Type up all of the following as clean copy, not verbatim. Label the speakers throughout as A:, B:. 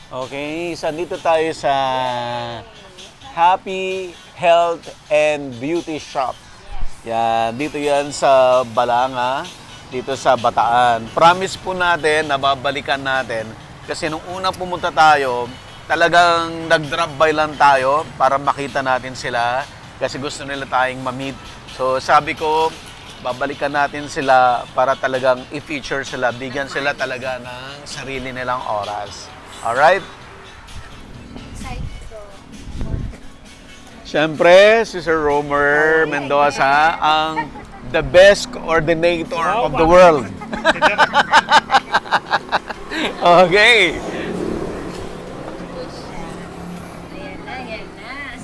A: Okay, so dito tayo sa Happy Health and Beauty Shop. Yan, dito yan sa Balanga, dito sa Bataan. Promise po natin, nababalikan natin. Kasi nung una pumunta tayo, talagang nag-drop by lang tayo para makita natin sila. Kasi gusto nila tayong ma-meet. So sabi ko, babalikan natin sila para talagang i-feature sila. Bigyan sila talaga ng sarili nilang oras. Alright? Siyempre, si Sir Romer Mendoza, ang the best coordinator of the world. Okay.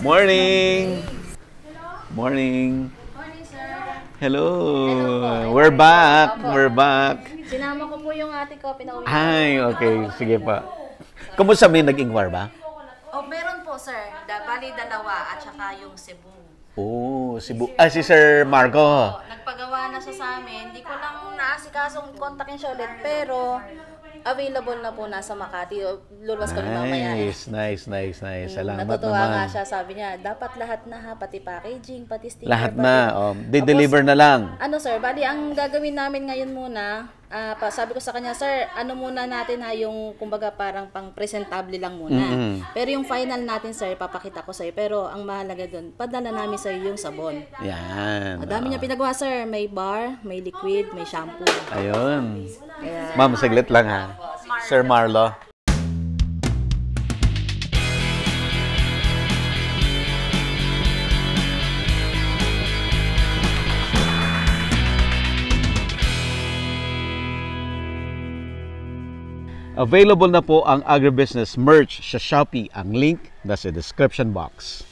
A: Morning. Morning. Hello. We're back. We're back.
B: Sinama ko po yung ate ko, pinauwi.
A: Ay, okay. Sige pa. Kumusta may nag-inquire ba?
B: Oh, meron po, sir. Bali, dalawa at saka yung Cebu.
A: Oh, Cebu. Ah, si Sir Marco.
B: Nagpagawa na siya sa amin. Hindi ko lang naasikasong kontakin siya ulit, pero available na po nasa Makati. Lulwas kami mamaya.
A: Nice. Salamat
B: Natutuwa
A: naman.
B: nga siya. Sabi niya, dapat lahat na ha, pati packaging, pati sticker.
A: Lahat na. Di-deliver na lang.
B: Ano, sir, bali, ang gagawin namin ngayon muna, sabi ko sa kanya, sir, ano muna natin ha, yung kumbaga parang pang-presentable lang muna. Pero yung final natin, sir, papakita ko sa'yo. Pero ang mahalaga doon, padala namin sa'yo yung sabon.
A: Yan.
B: Madami niya pinagawa, sir. May bar, may liquid, may shampoo.
A: Ayun.
B: Kaya,
A: Ma'am, saglit lang ha. Sir Marlo. Available na po ang agribusiness merch sa Shopee. Ang link nasa description box.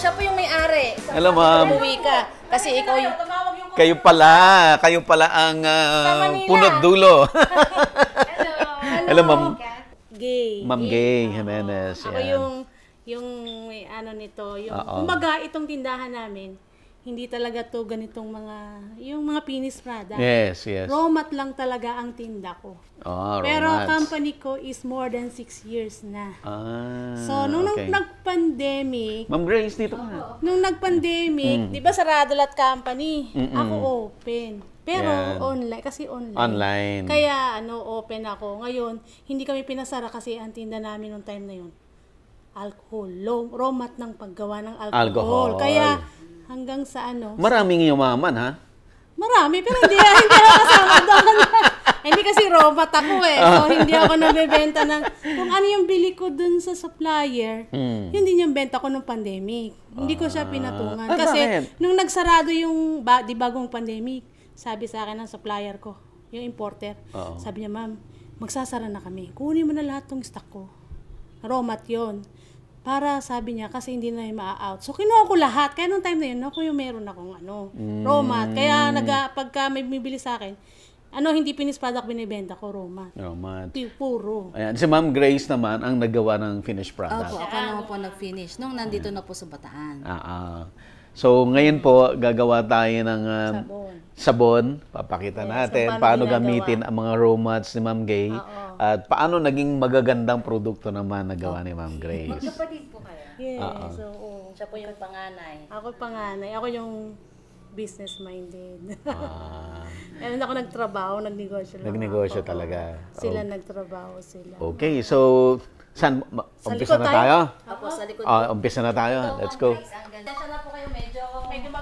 B: siya po yung may-ari.
A: Hello, ma'am.
B: Umuwi ka. Kasi ikaw yung...
A: Kayo pala ang punot dulo. Hello, ma'am.
B: Gay.
A: Ma'am Gay Jimenez.
B: Ako yung may ano nito, yung kumbaga itong tindahan namin, hindi talaga to ganitong yung mga finished product.
A: Yes.
B: Raw mat lang talaga ang tinda ko. Pero company ko is more than 6 years na. So, nung nag-pandemic...
A: Ma'am Grace, dito ka.
B: Nung nag-pandemic, di ba sarado lahat company? Ako open. Pero online, kasi online. Kaya open ako. Ngayon, hindi kami pinasara kasi ang tinda namin nung time na yun. Alcohol. Raw mat ng paggawa ng alcohol. Kaya hanggang sa
A: Maraming yumaman, ha?
B: Marami, pero hindi ako kasama doon. Hindi kasi raw mat ako eh. So, hindi ako nabibenta ng... Kung ano yung bili ko doon sa supplier, yun din yung benta ko nung pandemic. Hindi ko siya pinatungan. Kasi nung nagsarado yung bagong pandemic, sabi sa akin ng supplier ko, yung importer, sabi niya, ma'am, magsasara na kami. Kunin mo na lahat ng stock ko. Raw mat yun. Para sabi niya, kasi hindi na yung maa-out. So, kinuha ko lahat. Kaya nung time na yun, ako yung meron akong raw mat. Kaya pagka may bibili sa akin, hindi finished product binibenta ko, raw mat.
A: Raw mat.
B: Puro.
A: Ayan. Si Ma'am Grace naman ang naggawa ng finished product.
B: Opo, ako naman po nag-finish. Nung nandito na po sa Bataan.
A: So, ngayon po, gagawa tayo ng sabon. Papakita natin paano gamitin ang mga raw mats ni Ma'am Gay. At paano naging magagandang produkto naman nagawa ni Ma'am Grace.
B: Magkapatid po kayo? Yes. So, siya po yung panganay. Ako panganay. Ako yung business-minded. Meron ako nagtrabaho, nagnegosyo lang.
A: Nagnegosyo talaga.
B: Sila nagtrabaho sila.
A: Okay, so saan? Umpisa na tayo?
B: Opo, sa likod.
A: Umpisa na tayo. Let's go.
B: Pasensya na po kayo, medyo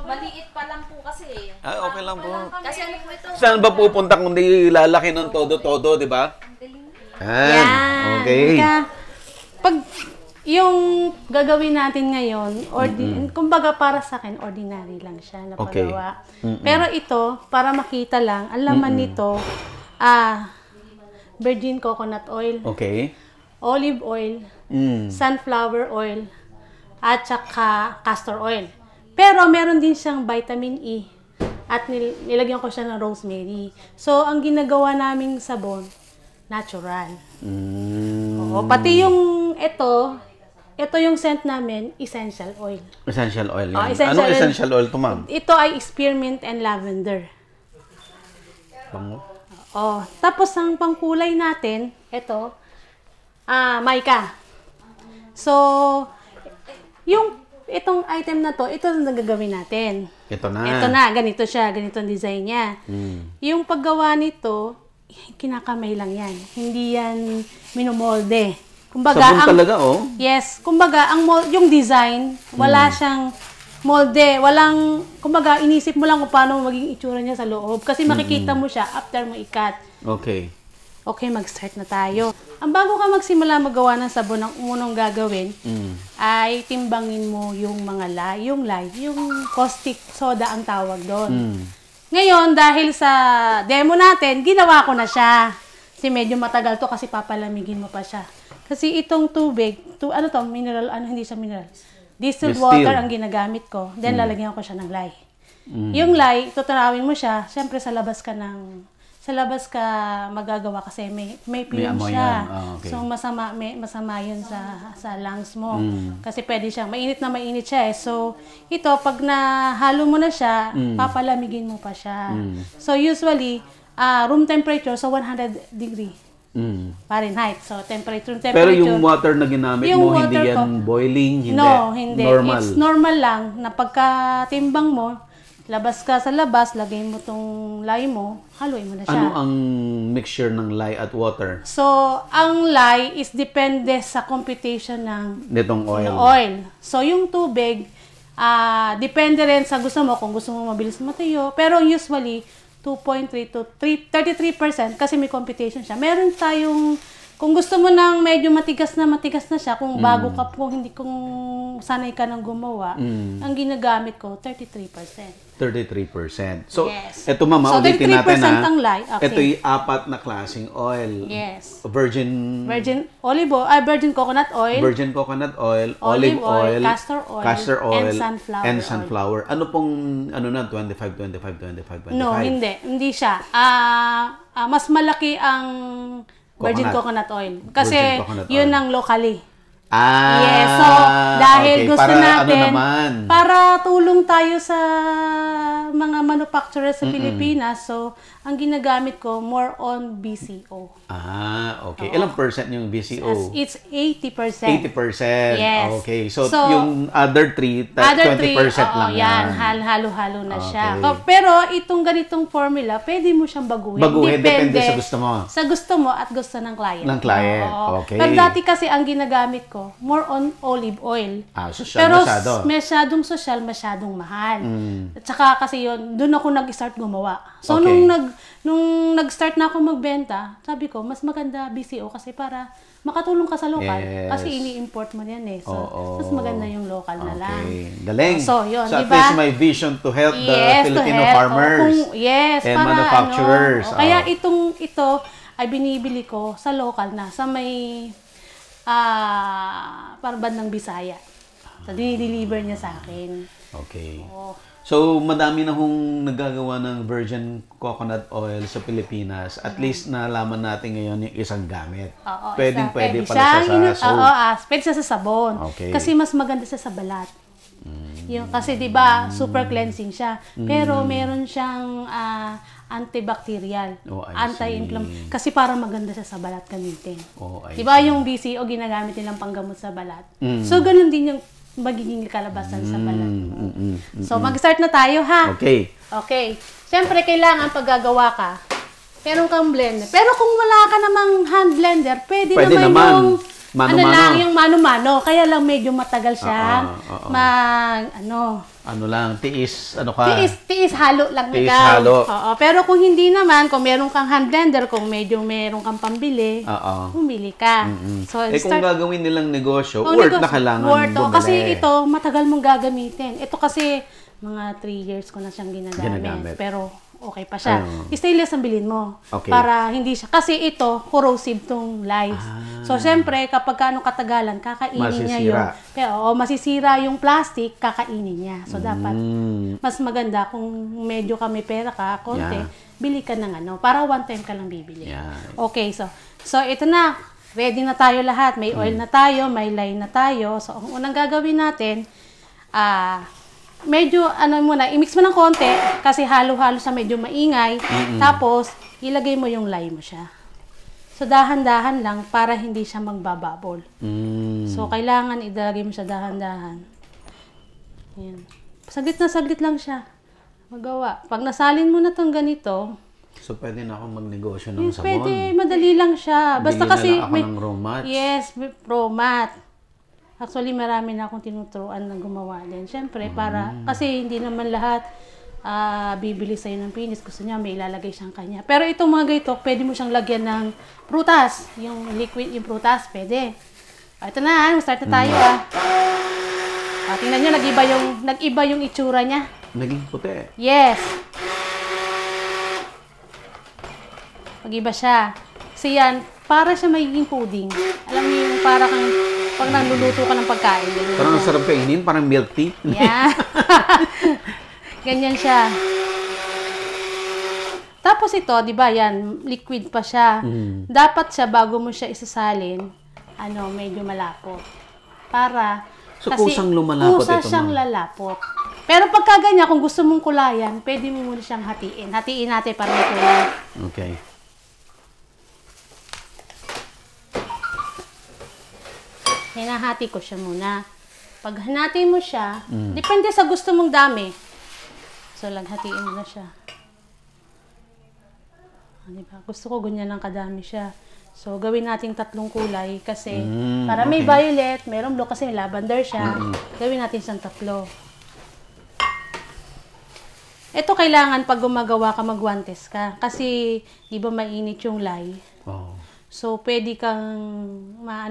B: maliit pa lang po kasi.
A: Okay lang po.
B: Kasi po ito?
A: Saan ba pupunta kung di lalaki ng todo-todo, di ba?
B: Yan.
A: Okay.
B: Pag yung gagawin natin ngayon, kumbaga para sa akin, ordinary lang siya na pagawa. Pero ito, para makita lang, ang laman nito, virgin coconut oil, olive oil, sunflower oil, at saka castor oil. Pero meron din siyang vitamin E at nilagyan ko siya ng rosemary. So, ang ginagawa naming sabon, natural. Pati yung ito, ito yung scent namin, essential oil.
A: Essential oil yan.
B: Essential
A: Anong
B: oil.
A: essential oil to, ma'am?
B: Ito ay spearmint and lavender.
A: Bango.
B: Tapos ang pangkulay natin, ito, mica. So, itong item na to, ito ang nagagawin natin.
A: Ito na.
B: Ito na, ganito siya, ganito ang design niya. Yung paggawa nito, kinakamay lang yan. Hindi yan minumolde. Kumbaga,
A: Sabon talaga, oh.
B: Yes, kumbaga, yung design, wala siyang molde, kumbaga, inisip mo lang kung paano maging itsura niya sa loob. Kasi makikita mo siya after mo ikat.
A: Okay.
B: Okay, mag-start na tayo. Ang bago ka magsimula magawa ng sabon, ang unang gagawin ay timbangin mo yung mga lye, yung caustic soda ang tawag doon. Ngayon, dahil sa demo natin, ginawa ko na siya. Kasi medyo matagal to kasi papalamigin mo pa siya. Kasi itong tubig, mineral, hindi siya mineral. Distilled water ang ginagamit ko. Then, lalagyan ko siya ng lye. Yung lye, tutunawin mo siya, syempre sa labas ka magagawa kasi may fume siya.
A: Okay.
B: So, masama yun sa lungs mo. Kasi pwede siyang, mainit siya eh. So, ito, pag nahalo mo na siya, papalamigin mo pa siya. So, usually, room temperature, so 100 degree. Fahrenheit. So, temperature.
A: Pero yung water na ginamit mo, hindi yan boiling? Hindi.
B: No, hindi.
A: Normal.
B: It's normal lang na pagkatimbang mo, labas ka sa labas, lagay mo tong lye mo, haluin mo na siya.
A: Ano ang mixture ng lye at water?
B: So, ang lye is depende sa computation
A: Nitong oil.
B: So, yung tubig, depende rin sa gusto mo, kung gusto mo mabilis matuyo. Pero usually, 2.3 to 33% kasi may computation siya. Meron tayong, kung gusto mo nang medyo matigas na siya, kung bago ka, kung sanay ka nang gumawa, ang ginagamit ko, 33%.
A: 33%. So,
B: Yes.
A: ito ma'am,
B: So,
A: ulitin natin
B: 33% ang lye. Okay.
A: Ito yung 4 na klaseng oil.
B: Yes.
A: Virgin
B: Virgin coconut oil,
A: olive oil,
B: castor oil, and sunflower
A: Ano pong, 25?
B: No, hindi siya. Mas malaki ang virgin coconut oil. Kasi
A: Virgin coconut
B: yun
A: oil.
B: ang locally.
A: Ah,
B: Yes, so dahil
A: okay.
B: gusto
A: Para
B: natin,
A: naman?
B: para tulong tayo sa mga manufacturers sa Pilipinas, so ang ginagamit ko more on BCO.
A: Okay. Ilang percent yung BCO?
B: It's 80%.
A: 80%.
B: Yes.
A: Okay. So,
B: So,
A: yung other 20% lang
B: yan. Halo-halo na siya.
A: Okay.
B: Pero itong ganitong formula, pwede mo siyang baguhin.
A: Depende sa gusto mo.
B: Sa gusto mo at gusto ng client.
A: Ng client.
B: Oo.
A: Okay.
B: Pero dati kasi ang ginagamit ko, more on olive oil.
A: Sosyal
B: Pero
A: masyado.
B: masyadong sosyal, masyadong mahal. At saka kasi yun, doon ako nag-start gumawa. So,
A: Okay.
B: nung nag-start na ako magbenta, sabi ko, mas maganda BCO kasi para makatulong ka sa lokal.
A: Yes.
B: Kasi ini-import mo yan eh. So,
A: Oo.
B: mas maganda yung local na lang.
A: Okay. Galing.
B: So, yun,
A: at
B: diba?
A: least may vision to help the Filipino farmers and
B: para
A: manufacturers.
B: Kaya ito ay binibili ko sa local na, sa may parang bandang Bisaya. So, dinideliver niya sa akin.
A: Okay.
B: Oo.
A: So, madami na hong nagagawa ng virgin coconut oil sa Pilipinas. At least nalaman natin ngayon yung isang gamit.
B: Oo,
A: Pwede pala
B: siyang
A: siya sa soap.
B: pwede siya sa sabon.
A: Okay.
B: Kasi mas maganda siya sa balat. Yung, kasi 'di ba, super cleansing siya. Pero meron siyang antibacterial,
A: Oh, I
B: anti-inflammatory. Kasi para maganda siya sa balat gamitin.
A: Oh, I
B: 'Di ba yung BCO ginagamit nilang panggamot sa balat. So ganun din yung magiging kalabasan sa balat. So mag-start na tayo ha.
A: Okay.
B: Okay. Siyempre, kailangan pag gagawa ka, meron kang blender. Pero kung wala ka namang hand blender, pwede naman yung
A: mano-mano.
B: yung mano-mano. Kaya lang medyo matagal siya. Tiis halo lang
A: Tiis
B: ikaw.
A: halo.
B: Oo. Pero kung hindi naman, kung meron kang hand blender, kung medyo meron kang pambili, pumili ka. So,
A: kung gagawin nilang negosyo,
B: Kung
A: worth na kailangan bumili.
B: Kasi ito, matagal mong gagamitin. Ito kasi, mga 3 years ko na siyang ginagamit. Pero, okay pa siya. Stainless ang bilhin mo.
A: Okay.
B: Para hindi siya. Kasi ito, corrosive tong lies. So, syempre, kapag anong katagalan, kakainin niya yun. Pero, masisira yung plastic, kakainin niya. So, dapat, mas maganda kung medyo kami pera ka, konti, bili ka ng para one time ka lang bibili.
A: Yeah.
B: Okay, so ito na. ready na tayo lahat. May oil na tayo, may lye na tayo. So, ang unang gagawin natin, medyo, muna, i-mix mo ng konti, kasi halo-halo sa medyo maingay. Tapos, ilagay mo yung lye mo siya. So, dahan-dahan lang para hindi siya magbababol. So, kailangan ilagay mo siya dahan-dahan. Ayan. Saglit lang siya. Magawa. Pag nasalin mo na tong ganito,
A: So, pwede na akong magnegosyo ng sabon.
B: pwede, madali lang siya. Basta
A: Bigyan
B: kasi
A: na lang ako ng raw mats.
B: Yes, raw mat. Actually, marami na akong tinuturuan na gumawa din. Siyempre, para, kasi hindi naman lahat bibili sa'yo ng pinis. Gusto niya, may ilalagay siyang kanya. Pero itong mga ganito, pwede mo siyang lagyan ng prutas. Yung liquid, yung prutas, pwede. Ito na, start na tayo tingnan nyo, nag-iba yung itsura niya.
A: Naging puti.
B: Yes. Mag-iba siya. Kasi yan, para siya magiging pudding. Alam niyo yung para kang, pag nagluluto ka ng pagkain.
A: Parang ang sarap kainin, parang milk tea.
B: Yeah. Ganyan siya. Tapos ito, di ba, yan, liquid pa siya. Dapat siya, bago mo siya isasalin, medyo malapot. Para,
A: So, kusang lumalapot
B: kusa
A: ito,
B: siyang
A: ma'am.
B: lalapot. Pero pagka ganyan, kung gusto mong kulayan, pwede mo muna siyang hatiin. Hatiin natin para may kulay.
A: Okay.
B: Hinahati ko siya muna. Pag hanati mo siya, depende sa gusto mong dami. So, hatiin mo na siya. Diba? Gusto ko ganyan ng kadami siya. So, gawin natin 3 kulay kasi para may violet, merong blue kasi may lavender siya. Gawin natin siyang 3. Ito kailangan pag gumagawa ka, magwantes ka. Kasi, di ba mainit yung lye?
A: Oh.
B: So, pwede kang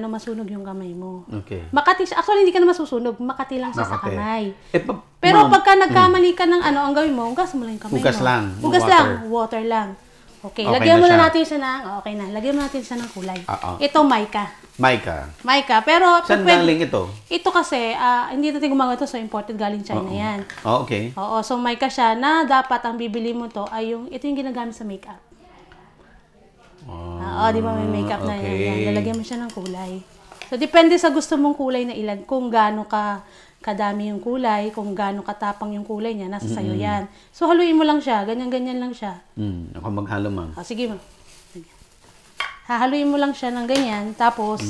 B: masunog yung kamay mo.
A: Okay.
B: Makati siya. Actually, hindi ka na masusunog. Makati lang siya sa
A: Makati.
B: kamay.
A: Ma'am,
B: Pero pagka nagkamali ka ng ang gawin mo, hugas mo lang yung kamay
A: Hugas
B: mo.
A: lang,
B: Hugas
A: water.
B: lang. Water lang. Okay.
A: Okay
B: Lagyan
A: na
B: mo na
A: siya.
B: natin siya ng, okay na. Lagyan mo natin siya ng kulay.
A: Oo.
B: Ito, mica.
A: Maika.
B: Mica. Pero,
A: Saan
B: pwede-
A: galing ito?
B: ito kasi, hindi natin gumagawa ito. So, imported galing China yan.
A: Oh, okay.
B: Oo. So, mica siya na dapat ang bibili mo to ay ito yung ginagamit sa makeup. Oo, di ba may makeup na yan.
A: okay.
B: Lalagyan mo siya ng kulay. So, depende sa gusto mong kulay na ilan. Kung gaano kadami yung kulay, kung gaano katapang yung kulay niya, nasa sayo yan. So, haluin mo lang siya. Ganyan-ganyan lang siya.
A: Ako maghalo, ma'am.
B: Sige mo. Sige. Hahaluin mo lang siya ng ganyan. Tapos,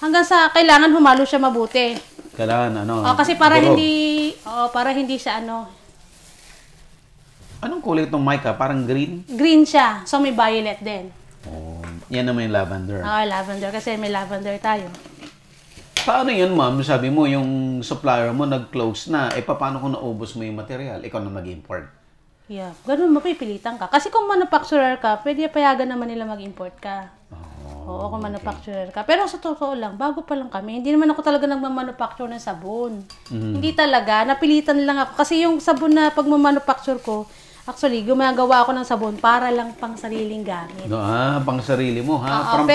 B: hanggang sa kailangan humalo siya mabuti.
A: Kailangan,
B: Kasi para
A: durog.
B: hindi siya
A: Anong kulay itong Maika? Parang green?
B: green siya. So, may violet din.
A: Oh, yan naman yung lavender.
B: Lavender. Kasi may lavender tayo.
A: Paano yun, ma'am? Sabi mo, yung supplier mo nag-close na. Paano kung naubos mo yung material? Ikaw na mag-import.
B: Yeah. Ganun, mapipilitan ka. Kasi kung manufacturer ka, pwede payagan naman nila mag-import ka. Oo, kung manufacturer ka. Pero sa totoo lang, bago pa lang kami, hindi naman ako talaga nagmamanufacture ng sabon. Hindi talaga. Napilitan lang ako. Kasi yung sabon na pag mamanufacture ko, actually, gumagawa ako ng sabon para lang pang sariling gamit.
A: Pang sarili mo, ha?
B: Oo,
A: Parang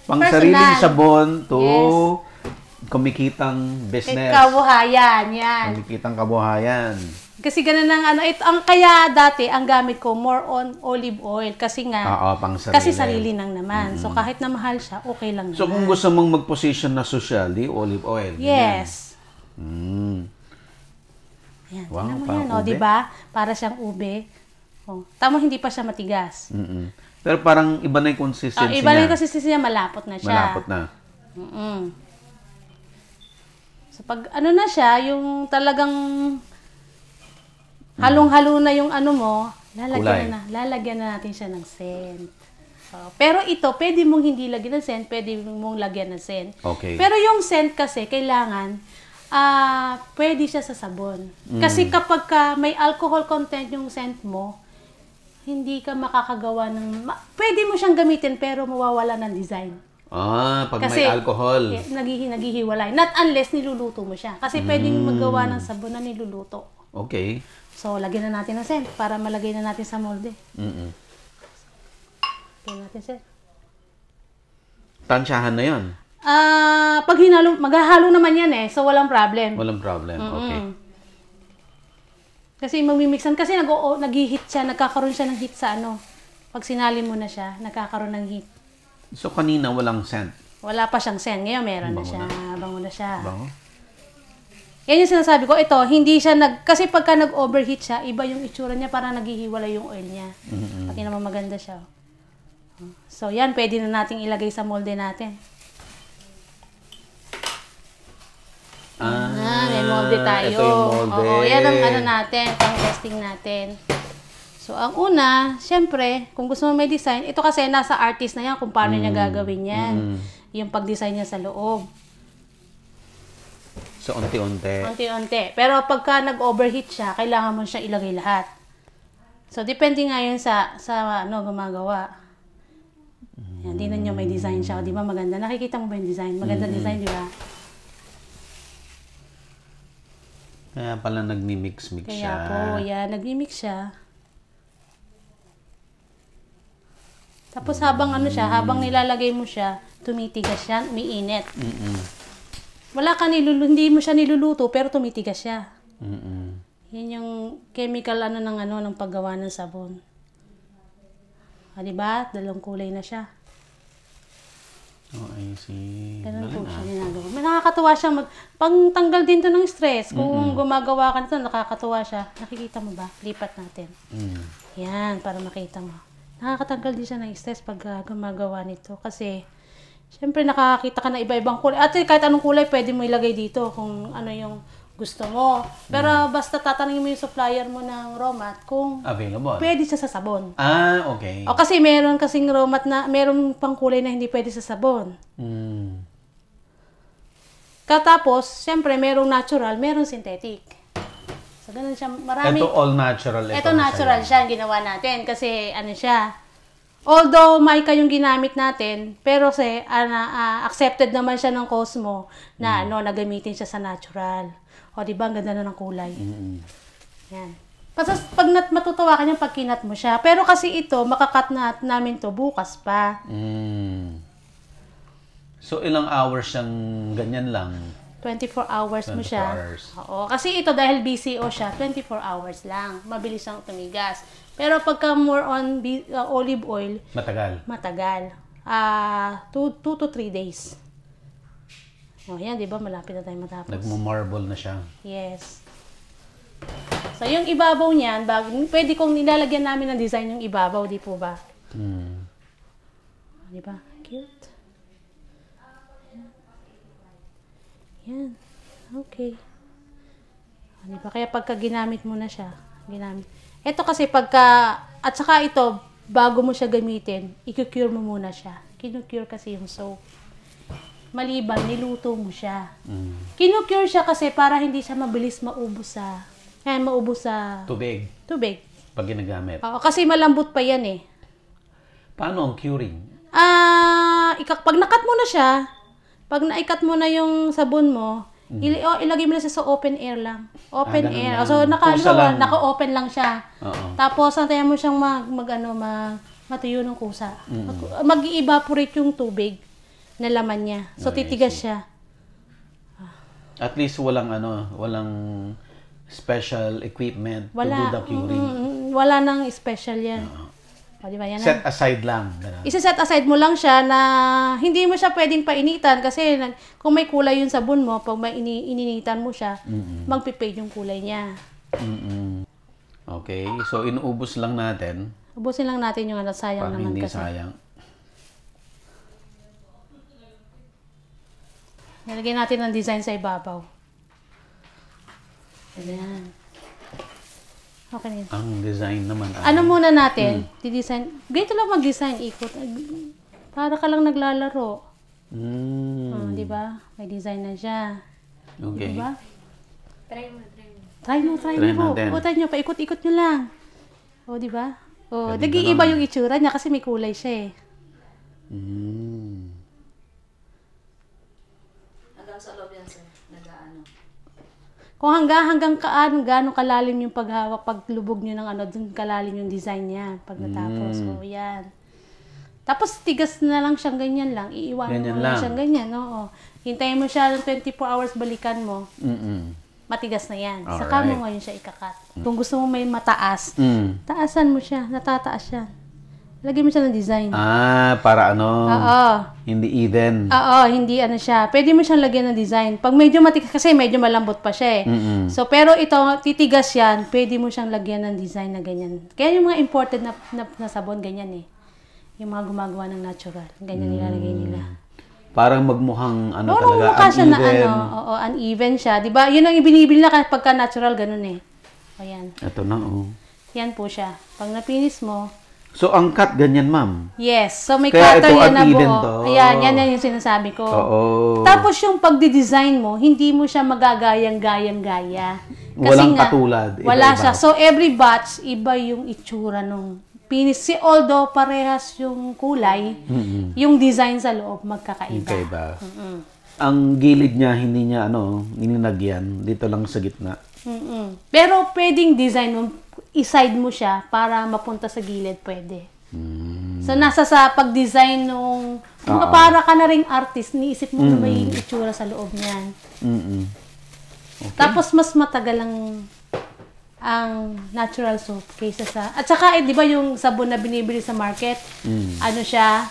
A: pang
B: personal.
A: sariling sabon to
B: Yes.
A: kumikitang business.
B: Kabuhayan, yan.
A: Kumikitang kabuhayan.
B: Kasi ganun kaya dati, ang gamit ko, more on olive oil. Kasi nga,
A: Pang sarili.
B: kasi sarili nang naman. So, kahit na mahal siya, okay lang
A: So,
B: naman.
A: kung gusto mong mag-position na social, di olive oil.
B: Yes.
A: Mm.
B: Ayan,
A: Wow,
B: tingnan mo
A: parang
B: yan,
A: ube.
B: di ba? Para siyang ube. Tama, hindi pa siya matigas.
A: Pero parang iba na yung consistency
B: Iba na
A: niya.
B: kasi siya, malapot na siya.
A: Malapot na.
B: So, pag na siya, yung talagang halong-halo na yung mo,
A: Kulay.
B: lalagyan na natin siya ng scent. Pero ito, pwede mong hindi lagyan ng scent, pwede mong lagyan ng scent.
A: Okay.
B: Pero yung scent kasi, kailangan, pwede siya sa sabon. Kasi kapag may alcohol content yung scent mo, hindi ka makakagawa ng... pwede mo siyang gamitin, pero mawawala ng design.
A: Pag may alcohol.
B: Naghihiwalay. Not unless niluluto mo siya. Kasi pwedeng magawa ng sabon na niluluto.
A: Okay.
B: So, lagyan na natin ng scent para malagay na natin sa molde. Lagyan natin scent.
A: Tansyahan na yun.
B: Pag maghahalo naman yan So walang problem.
A: Walang problem. Okay.
B: Kasi magmimixan. Kasi nag-heat siya, nagkakaroon siya ng heat sa Pag sinali mo na siya, nagkakaroon ng heat.
A: So, kanina walang scent.
B: Wala pa siyang scent. Ngayon meron na siya. Bango na siya.
A: Bango?
B: Yan yung sinasabi ko. Ito, hindi siya kasi pagka nag-overheat siya, iba yung itsura niya, parang naghihiwalay yung oil niya. Pati naman maganda siya. So, yan, pwede na nating ilagay sa molde natin. May molde tayo.
A: Ito yung molde.
B: Oo, yan ang ano natin, pang-testing natin. So, ang una, syempre, kung gusto mo may design, ito kasi nasa artist na yan kung paano niya gagawin yan. Yung pag-design niya sa loob.
A: So, unti-unti.
B: Unti-unti. Pero pagka nag-overheat siya, kailangan mo siya ilagay lahat. So, depende nga yun sa gumagawa. Yan, di na nyo may design siya. O, di ba maganda? Nakikita mo ba yung design? Maganda design, di ba?
A: Kaya pala nagmi-mix-mix siya.
B: Kaya po, yan. Nagmi-mix siya. Tapos habang habang nilalagay mo siya, tumitigas siya, umiinit. Hindi mo siya niluluto, pero tumitigas siya. Yan yung chemical ng paggawa ng sabon. Di ba? Dalawang kulay na siya.
A: Oh, I see.
B: Ganun po siya ginagawa. Nakakatuwa siya. Pangtanggal din to ng stress. Kung gumagawa ka nito, nakakatuwa siya. Nakikita mo ba? Lipat natin. Yan, para makita mo. Nakakatanggal din siya ng stress pag gumagawa nito. Kasi, syempre nakakita ka na iba-ibang kulay. At kahit anong kulay, pwede mo ilagay dito kung ano yung gusto mo. Pero basta tatanungin mo yung supplier mo ng Romat kung
A: available.
B: Pwede siya sa sabon.
A: Okay.
B: O kasi meron kasing Romat na meron pang kulay na hindi pwede sa sabon. Katapos, syempre merong natural, merong synthetic. So ganun siya. Marami.
A: Ito all natural.
B: Ito natural siya, ginawa natin. Kasi ano siya. Although mica yung ginamit natin, pero accepted naman siya ng Cosmo na nagamitin siya sa natural. O, di ba? Ang ganda na ng kulay. Yan. Pag matutuwa ka niya pag kinat mo siya. Pero kasi ito, makakat namin to bukas pa.
A: So, ilang hours siyang ganyan lang?
B: 24 hours mo
A: 24
B: siya.
A: hours.
B: Oo. Kasi ito, dahil BCO siya, 24 hours lang. Mabilis siyang tumigas. Pero pagka more on olive oil, matagal. 2 to 3 days. O, yan, di ba? Malapit na tayo matapos.
A: Nagmo-marble na siya.
B: Yes. So, yung ibabaw niyan, pwede kong nilalagyan namin ng design yung ibabaw, di po ba? Di ba? Cute. Yan. Okay. Di ba? Kaya pagka ginamit mo na siya, ito kasi at saka ito, bago mo siya gamitin, i-cure mo muna siya. Kinu-cure kasi yung soap. Maliban, niluto mo siya. Kinu-cure siya kasi para hindi siya mabilis maubos sa
A: Tubig. Pag ginagamit.
B: Oo, kasi malambot pa yan eh.
A: Paano ang curing?
B: Pag nakat mo na siya, pag naikat mo na yung sabon mo, ilagay mo na siya sa open air lang. Open air.
A: Lang.
B: So, naka-open lang siya. Tapos, antayan mo siyang matuyo ng kusa. Mag-evaporate yung tubig na laman niya. So, titigas siya.
A: At least walang special equipment to do the curing.
B: Wala nang special yan. O, diba, yan
A: set aside lang.
B: Isa-set aside mo lang siya na hindi mo siya pwedeng painitan kasi kung may kulay yung sabon mo, pag may ininitan mo siya, magpipade yung kulay niya.
A: Okay. So, inuubos lang natin.
B: Ubusin lang natin yung sayang naman
A: hindi
B: kasi.
A: Sayang.
B: Nilagyan natin ng design sa ibabaw. Ayan. Okay na yun.
A: Ang design naman.
B: Ano muna natin? Di-design. Ganito lang mag-design. Ikot. Para ka lang naglalaro. Di ba? May design na siya.
A: Okay.
B: Di ba?
A: Try
B: Try mo.
A: natin.
B: Utan nyo. Paikot-ikot nyo lang. O, di ba? O, nag-iiba yung itsura niya kasi may kulay siya eh.
C: Hanggang sa loob yan, sir. Nag-ano.
B: Kung hanggang gaano kalalim yung paghawak, paglubog nyo ng dun kalalim yung design niya pag natapos. So, yan. Tapos, tigas na lang siyang ganyan lang. Iiwanan mo lang siyang ganyan. Oo. Hintayin mo siya ng 24 hours, balikan mo. Matigas na yan.
A: Alright.
B: Saka mo ngayon siya ikakat. Kung gusto mo may mataas, taasan mo siya. Natataas siya. Lagyan mo siya ng design.
A: Para ano?
B: Oo.
A: Hindi even.
B: Oo, hindi ano siya. Pwede mo siyang lagyan ng design. Pag medyo matigas, kasi medyo malambot pa siya eh. So, pero ito, titigas yan, pwede mo siyang lagyan ng design na ganyan. Kaya yung mga imported na sabon, ganyan eh. Yung mga gumagawa ng natural. Ganyan nilalagay nila.
A: Parang magmukhang ano
B: Oo,
A: talaga,
B: mukha siya na
A: uneven.
B: oo, uneven siya. Diba? Yun ang ibinibili na pagka natural, ganun eh. O yan.
A: Ito na, oh.
B: Yan po siya. Pag napinis mo,
A: So, ang cut ganyan, ma'am.
B: yes. So, may
A: Kaya
B: cutter
A: ito
B: yan na
A: uneven
B: buo.
A: to.
B: Ayan, yan yung sinasabi ko.
A: Oo.
B: Tapos yung pagdi-design mo, hindi mo siya magagayang-gayang-gaya.
A: Walang katulad.
B: Wala
A: Iba-iba.
B: siya. So, every batch, iba yung itsura nung pinis. Although parehas yung kulay, yung design sa loob magkakaiba.
A: Magkaiba. Ang gilid niya, hindi niya, nilinagyan. Dito lang sa gitna.
B: Pero pwedeng design mo, i-side mo siya para mapunta sa gilid, pwede. So, nasa sa pag-design nung, para ka na ring artist, niisip mo na may itsura sa loob niyan.
A: Okay.
B: Tapos, mas matagal ang natural soap kaysa sa, at saka, di ba yung sabon na binibili sa market, ano siya,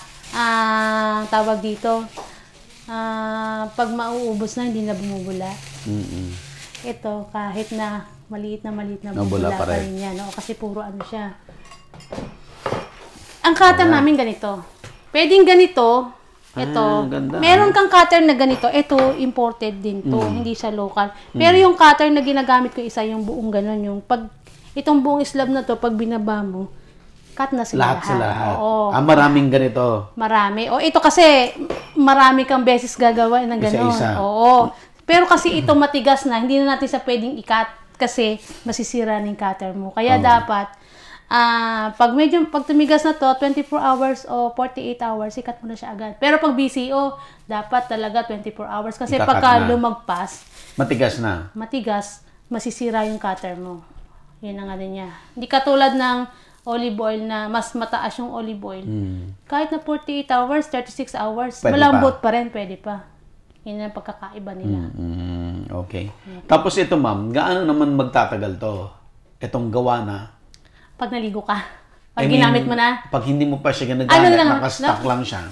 B: tawag dito, pag mauubos na, hindi na bumubula. Ito, kahit na maliit na bubula pa rin yan. O, kasi puro ano siya. Ang cutter namin ganito. Pwedeng ganito. Ito.
A: Ganda.
B: Meron kang cutter na ganito. Ito, imported din to. Hindi siya local. Pero yung cutter na ginagamit ko isa, yung buong ganon. Yung pag, itong buong slab na to, pag binaba mo, cut na sila
A: Lahat sa lahat.
B: Oo.
A: Maraming ganito.
B: Marami. O, ito kasi, marami kang beses gagawa ng ganon.
A: Isa-isa.
B: Oo. Pero kasi ito matigas na, hindi na natin sa pwedeng i-cut kasi masisira na yung cutter mo. Kaya dapat, pag tumigas na to, 24 hours o 48 hours, i-cut mo na siya agad. Pero pag BCO, dapat talaga 24 hours. Kasi
A: Ika-cut
B: pagka
A: na.
B: lumagpas,
A: Matigas na.
B: matigas, masisira yung cutter mo. Yun ang ano niya. Hindi katulad ng olive oil na mas mataas yung olive oil. Kahit na 48 hours, 36 hours,
A: Pwede
B: malambot pa rin, pwede pa. Yun ang pagkakaiba nila.
A: Okay. Tapos ito, ma'am, gaano naman magtatagal to? Itong gawa na.
B: Pag naligo ka. Pag ginamit mo na,
A: Pag hindi mo pa siya ginagamit,
B: Ano lang,
A: nakastock lang siya.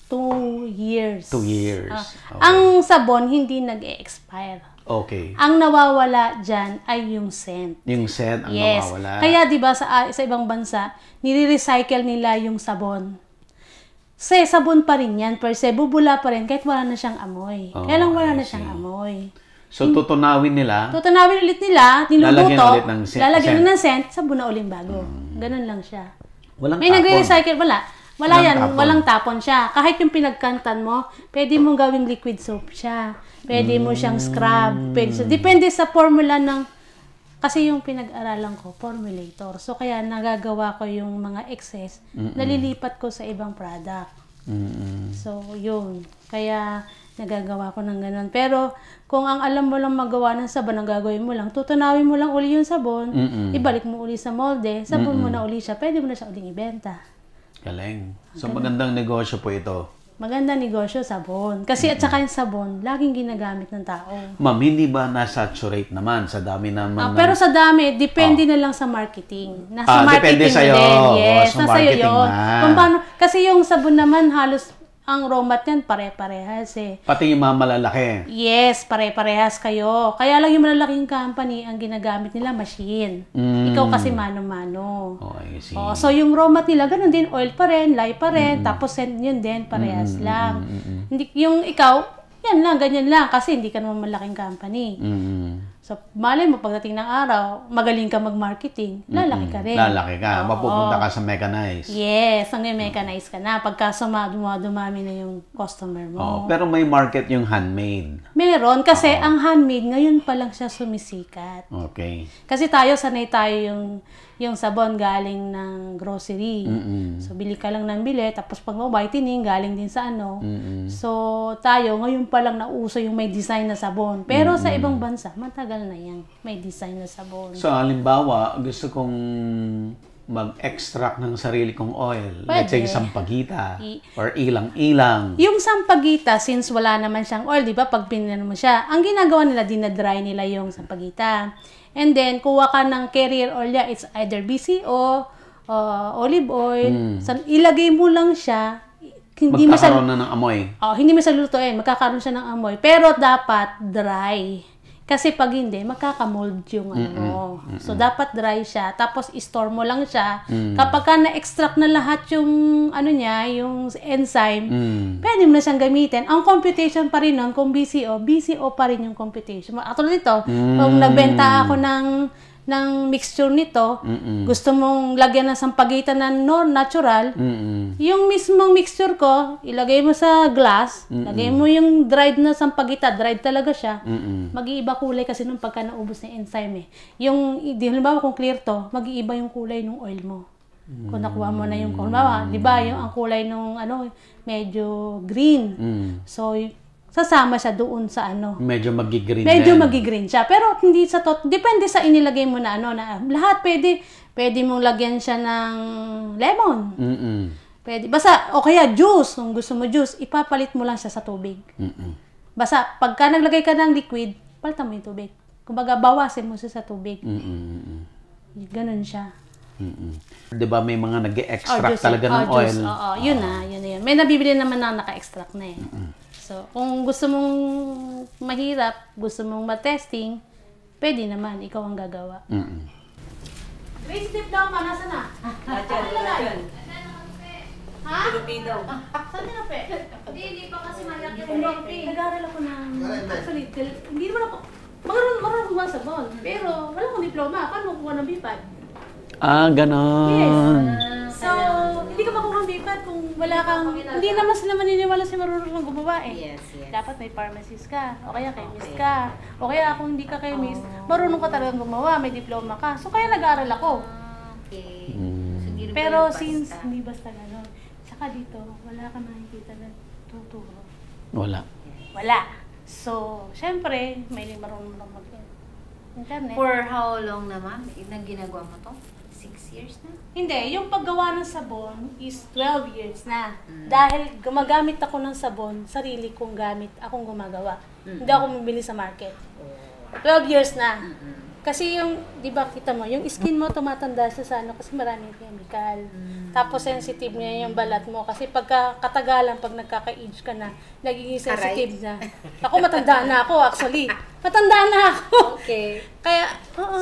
B: 2 years.
A: 2 years.
B: Ah. Ang sabon, hindi nag-e-expire.
A: Okay.
B: Ang nawawala dyan ay yung scent.
A: Yung scent ang
B: Yes.
A: nawawala.
B: Kaya 'di ba sa ibang bansa, nire-recycle nila yung sabon. Sabon pa rin yan, per se, bubula pa rin kahit wala na siyang amoy. Kaya lang wala na siyang amoy.
A: So, tutunawin nila.
B: Tutunawin ulit nila,
A: Lalagyan
B: niluluto,
A: ulit ng scent.
B: lalagyan na ng scent, sabon na uling bago. Ganun lang siya.
A: Walang
B: May
A: tapon.
B: nagre-recycle, wala. Wala
A: Walang
B: yan,
A: tapon.
B: walang tapon siya. Kahit yung pinagkantan mo, pwede mong gawing liquid soap siya. Pwede mo siyang scrub. Depende sa formula ng, kasi yung pinag-aralan ko, formulator. So, kaya nagagawa ko yung mga excess, nalilipat ko sa ibang product. So, yun. Kaya, nagagawa ko ng ganun. Pero, kung ang alam mo lang magawa ng sabon, ang gagawin mo lang, tutunawin mo lang uli yung sabon, ibalik mo uli sa molde, sabon mo na uli siya, pwede mo na siya uling ibenta.
A: Galing. So, magandang negosyo po ito.
B: Maganda negosyo, sabon. Kasi at saka yung sabon, laging ginagamit ng tao.
A: Ma'am, hindi ba nasaturate naman sa dami naman?
B: Pero sa dami, depende na lang sa marketing. Nasa
A: depende
B: marketing
A: sa'yo.
B: na din. Yes,
A: Sa
B: nasa iyo
A: marketing
B: yun.
A: na.
B: Kung paano, kasi yung sabon naman, halos ang raw mat yan, pare-parehas eh.
A: Pati yung mga malalaki.
B: Yes, pare-parehas kayo. Kaya lang yung malalaking company, ang ginagamit nila, machine. Ikaw kasi mano-mano.
A: Oh, I see.
B: Oh, so yung raw mat nila, ganun din, oil pa rin, lye pa rin, tapos scent yun din, parehas lang. Hindi, yung ikaw, yan lang, ganyan lang, kasi hindi ka naman malaking company. So, malay mo, pagdating ng araw, magaling ka mag-marketing, lalaki ka rin.
A: Lalaki ka.
B: Oo.
A: Mapupunta ka sa mechanized.
B: Yes, hanggang mechanize ka na. Pagka dumami na yung customer mo.
A: Oh, pero may market yung handmade.
B: Meron, kasi ang handmade, ngayon pa lang siya sumisikat.
A: Okay.
B: Kasi tayo, sanay tayo yung sabon galing ng grocery. So, bili ka lang ng bili, tapos pag whitening, galing din sa ano. So, tayo, ngayon pa lang nauso yung may design na sabon. Pero sa ibang bansa, matagal na yan. May design na sabon.
A: So, halimbawa, gusto kong mag-extract ng sarili kong oil.
B: Pwede.
A: Let's say, sampagita or ilang-ilang.
B: Yung sampagita, since wala naman siyang oil, di ba, pag pinano mo siya, ang ginagawa nila, dinadry nila yung sampagita. And then, kuha ka ng carrier oil niya, it's either BCO olive oil. Ilagay mo lang siya. Hindi mo
A: Magkakaroon na ng amoy.
B: hindi mo siya lulutuin. Magkakaroon siya ng amoy. Pero dapat dry. Kasi pag hindi, magkakamold yung ano. So, dapat dry siya. Tapos, i-store mo lang siya. Kapag ka na-extract na lahat yung, ano niya, yung enzyme, pwede mo na siyang gamitin. Ang computation pa rin nun, kung BCO pa rin yung computation. Katulad nito, kung nagbenta ako ng mixture nito, gusto mong lagyan ng sampagitan na natural, yung mismong mixture ko, ilagay mo sa glass, lagay mo yung dried na sampagita, dried talaga siya, mag-iiba kulay kasi nung pagka naubos na enzyme eh. Yung, halimbawa kung clear to, mag-iiba yung kulay ng oil mo. Kung nakuha mo na yung, halimbawa, di ba, yung ang kulay nung medyo green. So, sasama siya doon sa
A: Medyo magigreen
B: Medyo
A: din.
B: magigreen siya. Pero hindi sa depende sa inilagay mo na na lahat pwede mong lagyan siya ng lemon. Pwede. Basta, o kaya juice. Kung gusto mo juice, ipapalit mo lang siya sa tubig. Basta, pagka naglagay ka ng liquid, palitan mo yung tubig. Kumbaga, bawasin mo siya sa tubig. Ganun siya.
A: Di ba may mga nag-extract talaga ng oil?
B: Juice. Oo, yun na. May nabibili naman na naka-extract na eh. So, kung gusto mong mahirap, gusto mong ma-testing, pwede naman, ikaw ang gagawa. Grade step daw pa, nasa na?
C: Diyan.
B: Ha?
C: Pilipino daw.
B: Saan na pe?
C: Hindi pa kasi malaki
B: Hindi, nag-aaral ako ng... Actually, hindi naman ako... Marunong gumawa sa bon. Pero wala akong diploma. Paano kukuha ng BPAD?
A: Ganon.
B: So, hindi ka makuha ng BPAD kung wala kang... Hindi naman sila maniniwala si marunong gumawa eh.
C: Yes.
B: Dapat may pharmacist ka, o kaya chemist ka, o kaya kung hindi ka chemist, marunong ka talagang gumawa, may diploma ka. So, kaya nag-aaral ako.
C: Okay.
B: Pero since hindi basta gano'n, saka dito, wala ka nakikita na tuturo.
A: Wala.
B: So, syempre, may marunong mag-internet.
C: For how long naman? Nang ginagawa mo to? 6 years na?
B: Hindi, yung paggawa ng sabon is 12 years na. Dahil gumagamit ako ng sabon, sarili kong gamit, akong gumagawa. Hindi ako bumili sa market. 12 years na. Kasi yung, di ba kita mo, yung skin mo tumatanda siya sa kasi maraming chemical. Tapos sensitive niya yung balat mo. Kasi pagka katagalan, pag nagkaka-age ka na, nagiging sensitive na. Ako matanda na ako actually. Matanda na ako.
C: Okay.
B: Kaya,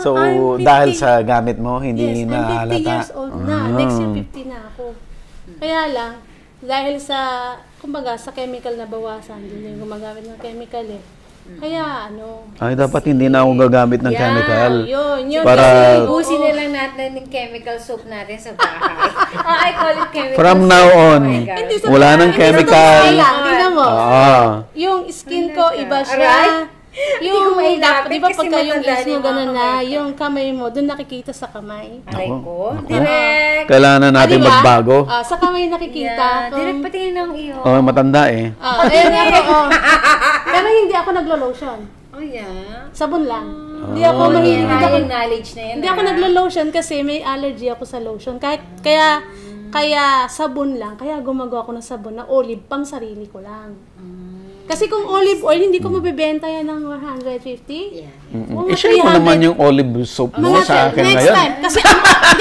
A: So,
B: I'm 50.
A: dahil sa gamit mo, hindi
B: Yes,
A: na
B: I'm 50 years
A: halata.
B: old na. Next year 50 na ako. Kaya lang, dahil sa, kumbaga, sa chemical na bawasan, hindi yung gumagamit ng chemical eh. Kaya
A: Ay, dapat hindi na ako gagamit ng chemical.
B: Yun.
A: Para
C: Ubusin na lang natin ng chemical soap natin sa bahay. I call it chemical
A: from now
C: soap.
A: on,
C: Oh my God.
B: Hindi sa
A: wala nang
B: hindi sa
A: chemical.
B: bahay lang. Tingnan mo. Yung skin ko, iba siya.
C: Alright.
B: Yung,
C: Hindi ko mailapit
B: di ba
C: kasi
B: pagka yung
C: matanda
B: is mo
C: yung mga
B: gano'n na,
C: kamay ko.
B: yung kamay mo, doon nakikita sa kamay.
C: Aray ko. Direct.
A: Kailangan na natin
B: Di ba?
A: magbago.
B: Sa kamay nakikita.
C: Yeah. Direct patingin ng iyo.
A: Oh, matanda eh.
B: Ayun ako. Pero hindi ako naglo-lotion.
C: Oh, yeah.
B: Sabon lang. Hindi ako mahilig.
C: Yung knowledge na yan.
B: Hindi ako naglo-lotion kasi may allergy ako sa lotion. Kaya sabon lang. Kaya gumagawa ako ng sabon na olive pang sarili ko lang. Kasi kung olive oil, hindi ko mabibenta yan ng 150.
C: Yeah.
A: I-share mo naman yung olive soap mo sa akin
B: next
A: ngayon.
B: time. Kasi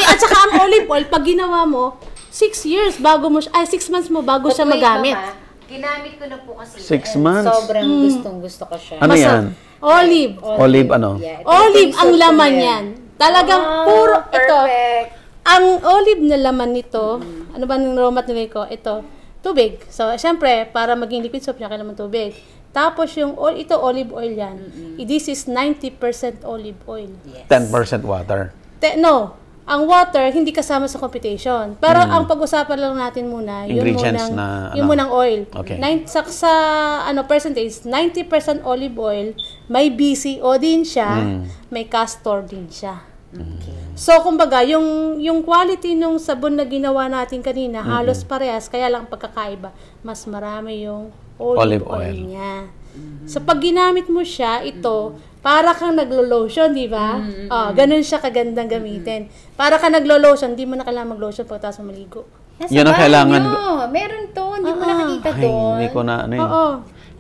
B: at saka ang olive oil, pag ginawa mo, 6 years bago mo 6 months mo bago siya magamit.
C: Ginamit ko na po kasi.
A: 6 months?
C: Sobrang gustong-gusto ko siya.
A: Ano yan?
B: Olive.
A: Olive ano?
C: Yeah, ito
B: Olive
C: yung
B: ang
C: soap ko
B: laman
C: na
B: yan. Talagang puro ito.
C: Perfect.
B: Ang olive na laman nito, ano ba ng raw material ko? Ito, tubig. So, syempre, para maging liquid soap niya, kailangan tubig. Tapos yung ito olive oil yan. This is 90% olive oil.
C: Yes.
A: 10% water.
B: No. Ang water, hindi kasama sa computation. Pero ang pag-usapan lang natin muna,
A: Ingredients
B: yung munang oil.
A: Okay.
B: Sa percentage, 90% olive oil, may BCO din siya, may castor din siya.
C: Okay.
B: So, kumbaga, yung quality nung sabon na ginawa natin kanina, halos parehas, kaya lang pagkakaiba, mas marami yung olive oil niya. So, pag ginamit mo siya, ito, para kang naglo-lotion, di ba? Ganun siya kagandang gamitin. Para kang naglo-lotion, di mo na kailangan mag-lotion pagkatapos mo maligo.
A: Yun ang kailangan.
C: Meron to. Hindi mo nakikita
A: Ay,
C: doon.
A: hindi ko na ano eh.
B: Oo.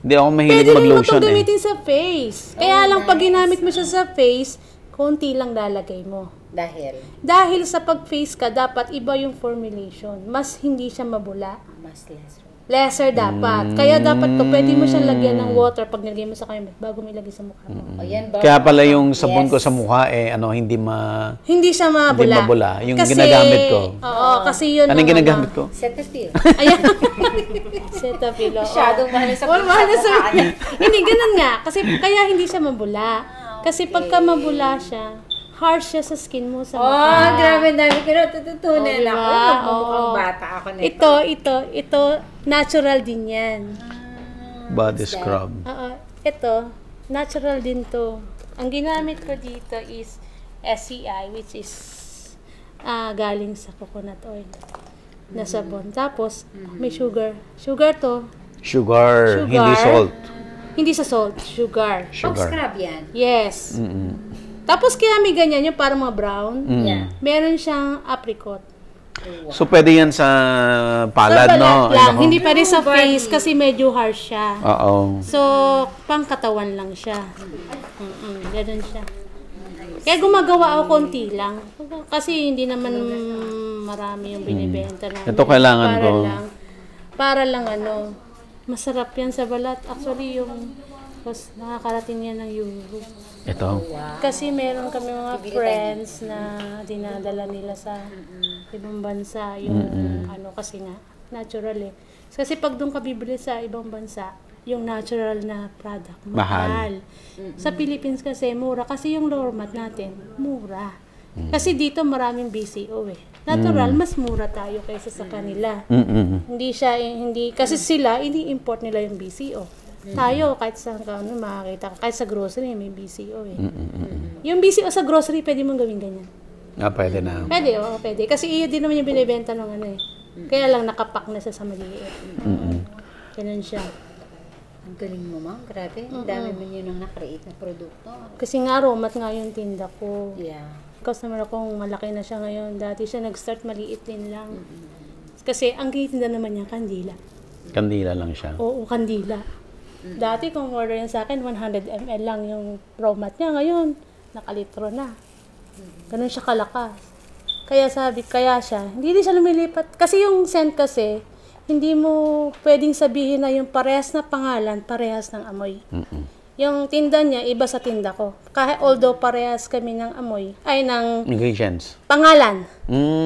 A: Hindi ako mahilig
B: Pwede rin mo
A: mag-lotion
B: itong
A: eh.
B: gamitin sa face. Kaya lang, pag ginamit mo siya sa face, konti lang lalagay mo.
C: Dahil
B: Sa pag-face ka, dapat iba yung formulation. Mas hindi siya mabula.
C: mas lesser.
B: Lesser dapat. Kaya dapat pwede mo siyang lagyan ng water pag nilagay mo sa kamay bago mo ilagay sa mukha mo.
C: O yan,
A: Kaya pala yung sabon ko sa mukha, hindi
B: Hindi siya
A: hindi
B: mabula.
A: mabula. Yung ginagamit ko.
B: Oo, kasi yun.
A: Anong ginagamit ko?
C: Cetaphil.
B: Ayan. Cetaphil. oo.
C: Masyadong mahal sa
B: Mahal na sa Hindi, ganun nga. Kasi kaya hindi siya mabula. Kasi pagka mabula siya, harsh siya sa skin mo sa mukha.
C: Grabe dami ko natututunan
B: diba?
C: ako. Magmumukhang
B: Oo.
C: bata ako nito.
B: Ito, natural din yan.
A: Body scrub.
B: Oo, ito, natural din to. Ang ginamit ko dito is SCI, which is galing sa coconut oil na sabon. Tapos, may sugar. Sugar to.
A: Sugar. Hindi salt.
B: Hindi sa salt, sugar.
C: Pag scrub yan.
B: Yes. Tapos kaya may ganyan yung parang mga brown.
C: Yeah.
B: Meron siyang apricot.
A: So, pwede yan sa palad,
B: Sa
A: no?
B: balat lang,
A: Ay,
B: hindi
A: nako.
B: pa rin sa face kasi medyo harsh siya.
A: Oo.
B: So, pang katawan lang siya. Ganun siya. Kaya gumagawa ako konti lang. Kasi hindi naman marami yung binibenta namin.
A: Ito kailangan ko.
B: Para lang masarap yan sa balat. Actually, yung nakakarating yan ng Europe.
A: Ito.
B: Kasi meron kami mga friends na dinadala nila sa ibang bansa. Yung kasi nga, natural eh. Kasi pag doon ka bibili sa ibang bansa, yung natural na product, mahal. Sa Philippines kasi, mura. Kasi yung lower mat natin, mura. Kasi dito maraming BCO eh. Natural, mas mura tayo kaysa sa kanila. Kasi sila, ini-import nila yung BCO. Tayo, kahit saan ka, makakita ka, kahit sa grocery, may BCO eh. Yung BCO sa grocery, pwede mong gawin ganyan.
A: Pwede na.
B: Pwede, oo, pwede. Kasi iyo din naman yung binibenta ng Kaya lang nakapak na siya sa maliit. Ganun siya.
C: Ang galing mo, ma'am. Grabe. Ang dami mo yun ang nakreate na produkto.
B: Kasi nga, Romat nga yung tinda ko.
C: Yeah.
B: Customer akong malaki na siya ngayon. Dati siya nag-start maliit din lang. Kasi ang kitinda naman niya, kandila.
A: Kandila lang siya.
B: Oo, kandila. Dati kung order yan sa akin, 100 ml lang yung Romat niya. Ngayon, nakalitro na. Ganun siya kalakas. Kaya siya, hindi din siya lumilipat. Kasi yung scent kasi, hindi mo pwedeng sabihin na yung parehas na pangalan, parehas ng amoy. Yung tinda niya, iba sa tinda ko. Kahit although parehas kami ng amoy, ng
A: Ingredients.
B: pangalan.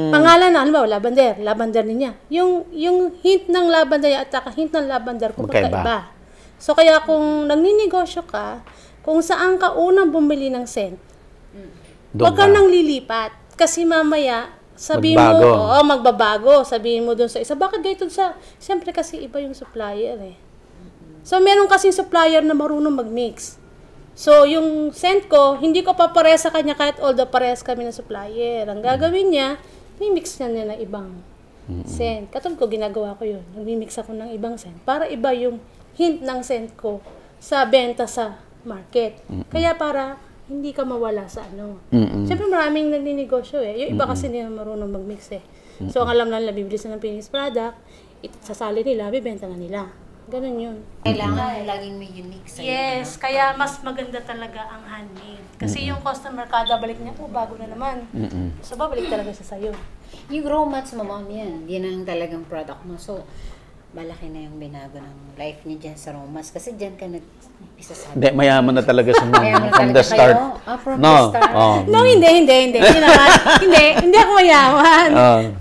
B: Pangalan na, halimbawa, lavender niya. Yung hint ng lavender at saka hint ng lavender ko magkaiba. So kaya kung nagninegosyo ka, kung saan ka unang bumili ng scent, huwag ka nang lilipat. Kasi mamaya, sabihin mo, magbabago. Sabihin mo dun sa isa, bakit ganito sa... Siyempre kasi iba yung supplier eh. So, meron kasing supplier na marunong mag-mix. So, yung scent ko, hindi ko pa pares sa kanya kahit although parehas kami ng supplier. Ang gagawin niya, may mix niya ng ibang scent. Katulad ko, ginagawa ko yun. Nag-mix ako ng ibang scent para iba yung hint ng scent ko sa benta sa market. Kaya para hindi ka mawala sa Siyempre maraming nagninegosyo eh. Yung iba kasi hindi na marunong mag-mix eh. So, ang alam na nila, bibili sila ng finished product, sasali nila, bibenta na nila. Ganun yun.
C: Kailangan laging may unique sa'yo.
B: Yes, kaya mas maganda talaga ang handmade. Kasi yung customer, kada balik niya, bago na naman. So, babalik talaga siya sa'yo.
C: Yung raw mats mo, ma'am, yan ang talagang product mo. So, malaki na yung binago ng life niya dyan sa Romas. Kasi dyan ka nag-isa sa...
A: Hindi, mayaman na talaga sa
C: Mayaman na
A: from the
C: talaga
A: start.
C: kayo? From the start.
B: No, hindi. Hindi naman. hindi ako mayaman.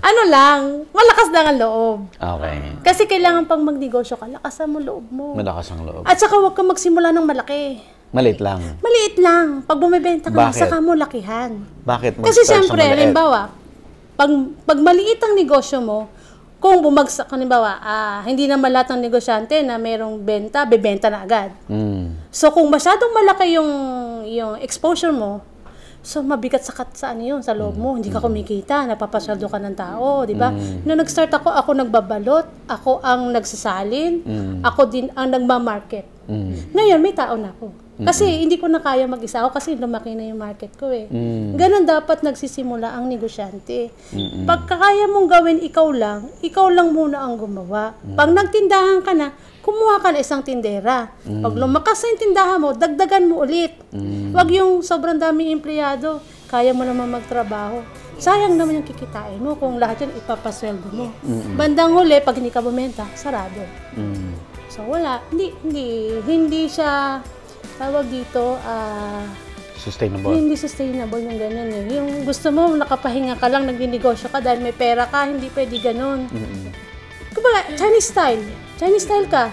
B: Ano lang, malakas lang ang loob.
A: Okay.
B: Kasi kailangan pang magnegosyo ka, lakasan mo loob mo.
A: Malakas ang loob.
B: At saka huwag kang magsimula ng malaki.
A: Maliit lang.
B: Maliit lang. Pag bumibenta ka,
A: Bakit?
B: saka mo lakihan.
A: Bakit
B: Kasi
A: mag-start sa
B: siyempre,
A: maliit?
B: halimbawa, pag maliit ang negosyo mo, kung bumagsak, halimbawa, hindi naman lahat ng negosyante na mayroong benta, bebenta na agad. So, kung masyadong malaki yung exposure mo, so mabigat sa loob mo. Hindi ka kumikita, napapasweldo ka ng tao, di ba? Noong nag-start ako nagbabalot, ako ang nagsasalin, ako din ang nagmamarket. Ngayon, may tao na ako. Kasi hindi ko na kaya mag-isa ako kasi lumaki na yung market ko eh. Ganon dapat nagsisimula ang negosyante. Pagka kaya mong gawin ikaw lang muna ang gumawa. Pag nagtindahan ka na, kumuha ka na isang tindera. Pag lumakas na yung tindahan mo, dagdagan mo ulit. Wag yung sobrang daming empleyado, kaya mo naman magtrabaho. Sayang naman yung kikitain mo kung lahat yan ipapasweldo mo. Bandang huli, pag hindi ka bumenta, sarado. So wala, hindi siya tawag dito, hindi sustainable yung ganun eh. Yung gusto mo, nakapahinga ka lang, nagninegosyo ka dahil may pera ka, hindi pwede ganun. Kumbaga, Chinese style ka,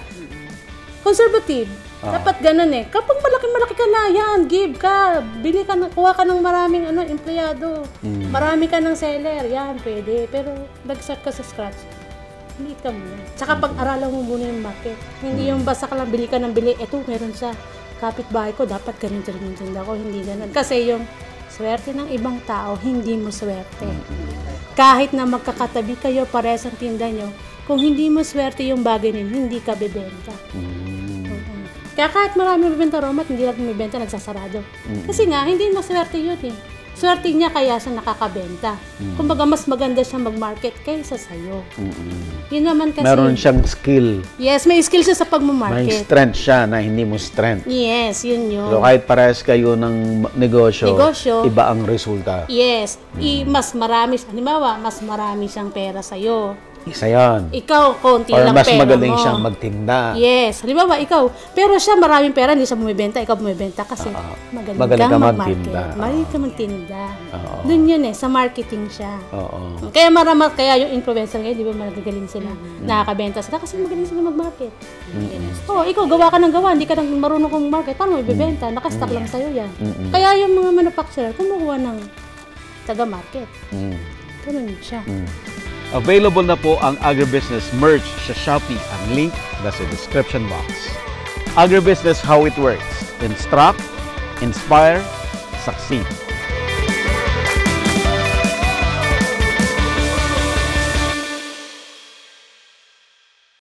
B: conservative, dapat ganun eh. Kapag malaki ka na, yan, give ka, bili ka, kuha ka ng maraming empleyado, marami ka ng seller, yan, pwede. Pero nag-start ka sa scratch, hindi ka muna. Tsaka pag-aralan mo muna yung market. Hindi yung basta ka lang, bili ka ng bili, eto, meron sa kapitbahay ko, dapat ganun yung tinda ko, hindi ganun. Kasi yung swerte ng ibang tao, hindi mo swerte. Kahit na magkakatabi kayo, parehas ang tinda nyo, kung hindi mo swerte yung bagay nyo, hindi ka bebenta. Kaya kahit marami bibenta Romat, hindi lang bumibenta, nagsasarado. Kasi nga, hindi maswerte yun eh. Swerte niya kaya siya nakakabenta. Kumbaga, mas maganda siya mag-market kaysa sa'yo. Yun naman kasi...
A: Meron siyang skill.
B: Yes, may skill siya sa
A: May
B: pag-market.
A: strength siya na hindi mo strength.
B: Yes, yun yun.
A: So kahit parehas kayo ng negosyo, iba ang resulta.
B: Yes, mas marami, halimbawa, mas marami siyang pera sa'yo.
A: Isa yan.
B: Ikaw, konti
A: Or
B: lang
A: mas
B: pera
A: magaling
B: mo.
A: siyang magtinda.
B: Yes, halimbawa, ikaw, pero siya maraming pera, hindi siya bumibenta, ikaw bumibenta kasi magaling ka mag-market. Magaling ka magtinda. Doon yun eh, sa marketing siya. Kaya kaya yung influencer ngayon, di ba magagaling sila, nakakabenta sila kasi magaling sila mag-market. Ikaw, gawa ka ng gawa, hindi ka nang marunong kong market, paano mo ibibenta? Nakastock lang sa'yo yan. Kaya yung mga manufacturer, kumukuha ng taga-market. Ganun siya.
A: Available na po ang Agribusiness merch sa Shopee. Ang link nasa description box. Agribusiness, how it works. Instruct, inspire, succeed.